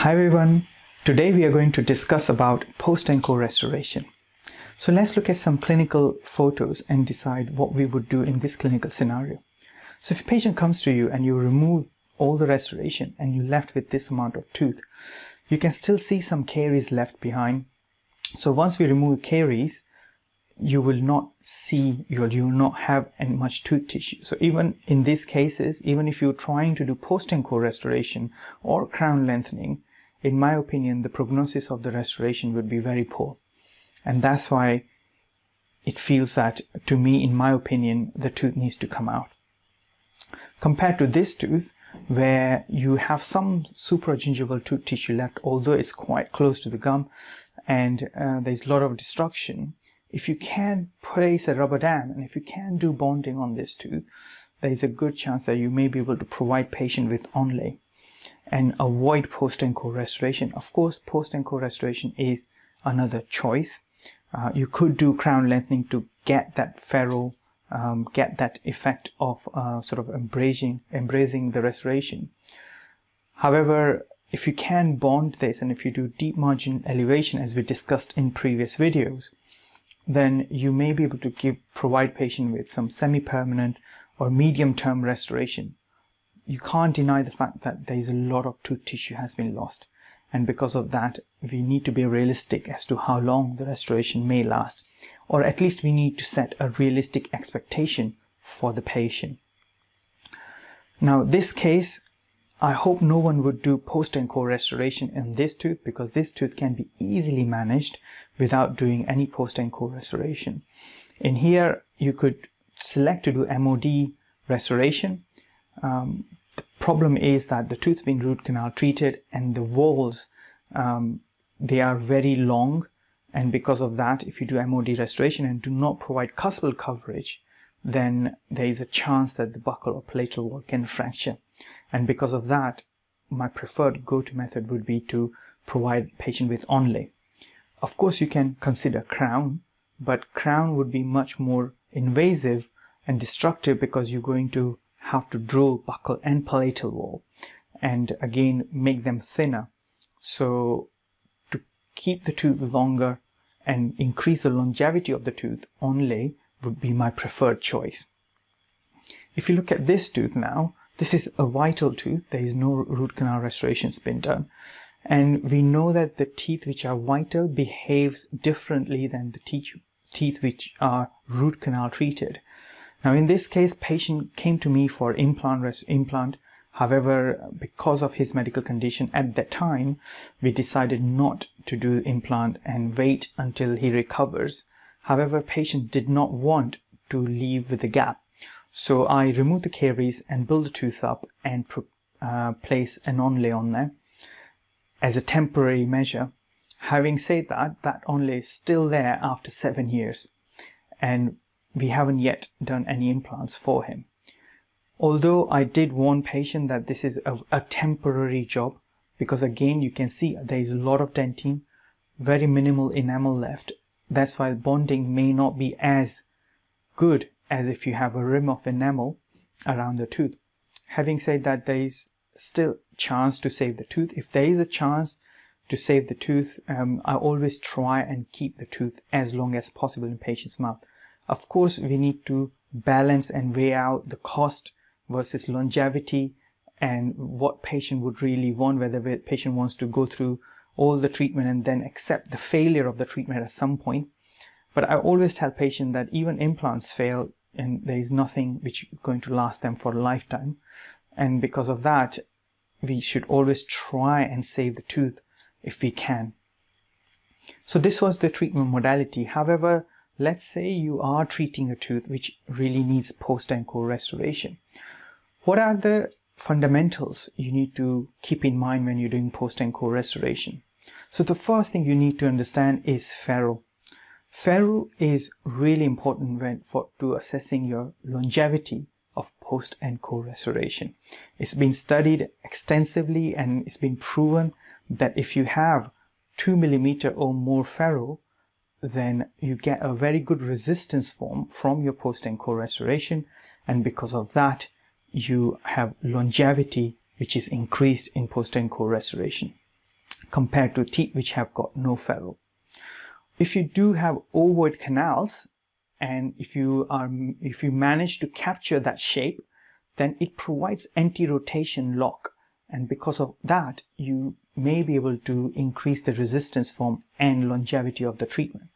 Hi everyone, today we are going to discuss about post-encore restoration. So let's look at some clinical photos and decide what we would do in this clinical scenario. So if a patient comes to you and you remove all the restoration and you're left with this amount of tooth, you can still see some caries left behind. So once we remove caries, you will not see, you will not have any much tooth tissue. So even in these cases, even if you're trying to do post-encore restoration or crown lengthening, in my opinion, the prognosis of the restoration would be very poor. And that's why it feels that, to me, in my opinion, the tooth needs to come out. Compared to this tooth, where you have some supragingival tooth tissue left, although it's quite close to the gum, and there's a lot of destruction, if you can place a rubber dam and if you can do bonding on this tooth, there is a good chance that you may be able to provide patient with onlay and avoid post-encore restoration. Of course, post-encore restoration is another choice. You could do crown lengthening to get that ferrule, get that effect of sort of embracing the restoration. However, if you can bond this and if you do deep margin elevation, as we discussed in previous videos, then you may be able to provide patient with some semi-permanent or medium-term restoration. You can't deny the fact that there is a lot of tooth tissue has been lost, and because of that we need to be realistic as to how long the restoration may last, or at least we need to set a realistic expectation for the patient. Now this case, I hope no one would do post-encore restoration in this tooth, because this tooth can be easily managed without doing any post-encore restoration. In here you could select to do MOD restoration. The problem is that the tooth's been root canal treated and the walls, they are very long, and because of that, if you do MOD restoration and do not provide cuspal coverage, then there is a chance that the buccal or palatal wall can fracture. And because of that, my preferred go-to method would be to provide patient with onlay. Of course, you can consider crown, but crown would be much more invasive and destructive because you're going to have to drill buccal and palatal wall and again make them thinner. So to keep the tooth longer and increase the longevity of the tooth, onlay would be my preferred choice. If you look at this tooth now, this is a vital tooth. There is no root canal restoration has been done, and we know that the teeth which are vital behaves differently than the teeth which are root canal treated. Now in this case, patient came to me for implant. However, because of his medical condition at that time, we decided not to do implant and wait until he recovers. However, patient did not want to leave with a gap. So I removed the caries and built the tooth up and place an onlay on there as a temporary measure. Having said that, that onlay is still there after 7 years, and we haven't yet done any implants for him. Although I did warn patient that this is a temporary job, because again you can see there is a lot of dentine, very minimal enamel left. That's why bonding may not be as good as if you have a rim of enamel around the tooth. Having said that, there is still chance to save the tooth. If there is a chance to save the tooth, I always try and keep the tooth as long as possible in patient's mouth. Of course, we need to balance and weigh out the cost versus longevity and what patient would really want, whether the patient wants to go through all the treatment and then accept the failure of the treatment at some point. But I always tell patients that even implants fail and there is nothing which is going to last them for a lifetime. And because of that, we should always try and save the tooth if we can. So this was the treatment modality. However, let's say you are treating a tooth which really needs post-encore restoration. What are the fundamentals you need to keep in mind when you're doing post-encore restoration? So the first thing you need to understand is ferrule. Ferrule is really important to assessing your longevity of post-encore restoration. It's been studied extensively and it's been proven that if you have 2 millimeter or more ferrule, then you get a very good resistance form from your post-encore restoration, and because of that you have longevity which is increased in post-encore restoration. compared to teeth which have got no ferrule. If you do have ovoid canals, and if you manage to capture that shape, then it provides anti-rotation lock, and because of that you may be able to increase the resistance form and longevity of the treatment.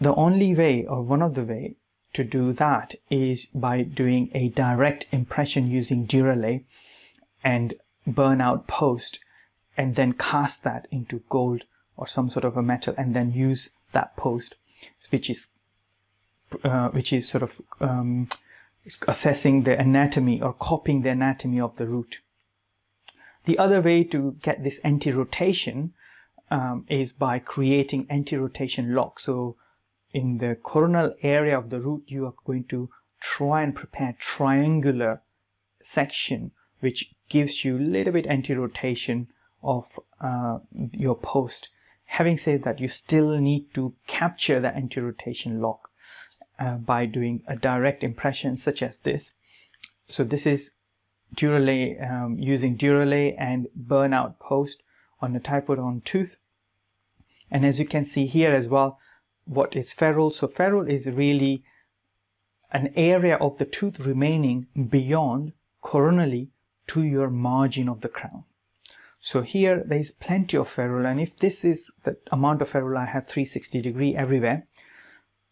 The only way, or one of the way to do that, is by doing a direct impression using Duralay and burnout post, and then cast that into gold or some sort of a metal, and then use that post, which is sort of assessing the anatomy or copying the anatomy of the root. The other way to get this anti-rotation is by creating anti-rotation lock. So in the coronal area of the root, you are going to try and prepare triangular section, which gives you a little bit anti-rotation of your post. Having said that, you still need to capture the anti-rotation lock by doing a direct impression such as this. So this is Duralay, using Duralay and burnout post on a typodont tooth. And as you can see here as well, what is ferrule? So ferrule is really an area of the tooth remaining beyond coronally to your margin of the crown. So here there is plenty of ferrule, and if this is the amount of ferrule I have, 360 degree everywhere,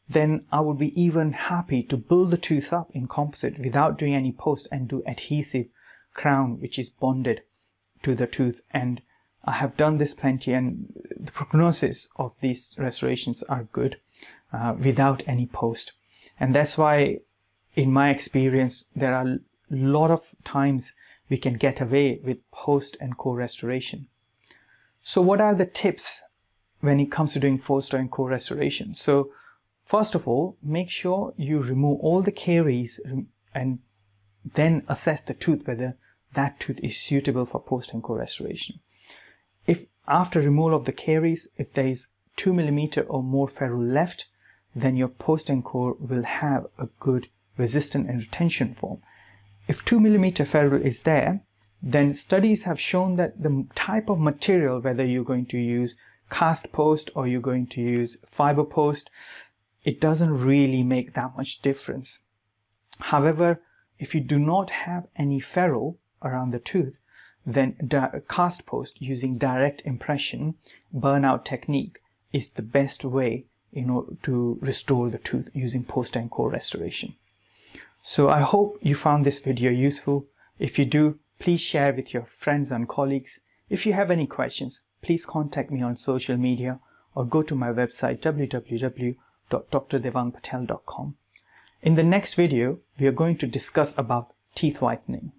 then I would be even happy to build the tooth up in composite without doing any post and do adhesive crown which is bonded to the tooth. And I have done this plenty, and the prognosis of these restorations are good without any post. And that's why, in my experience, there are a lot of times we can get away with post and core restoration. So what are the tips when it comes to doing post and core restoration? So first of all, make sure you remove all the caries and then assess the tooth whether that tooth is suitable for post and core restoration. If after removal of the caries, if there is 2 mm or more ferrule left, then your post and core will have a good resistant and retention form. If 2 mm ferrule is there, then studies have shown that the type of material, whether you're going to use cast post or you're going to use fiber post, it doesn't really make that much difference. However, if you do not have any ferrule around the tooth, then cast post using direct impression burnout technique is the best way in order to restore the tooth using post and core restoration. So I hope you found this video useful. If you do, please share with your friends and colleagues. If you have any questions, please contact me on social media or go to my website www.drdevangpatel.com. In the next video, we are going to discuss about teeth whitening.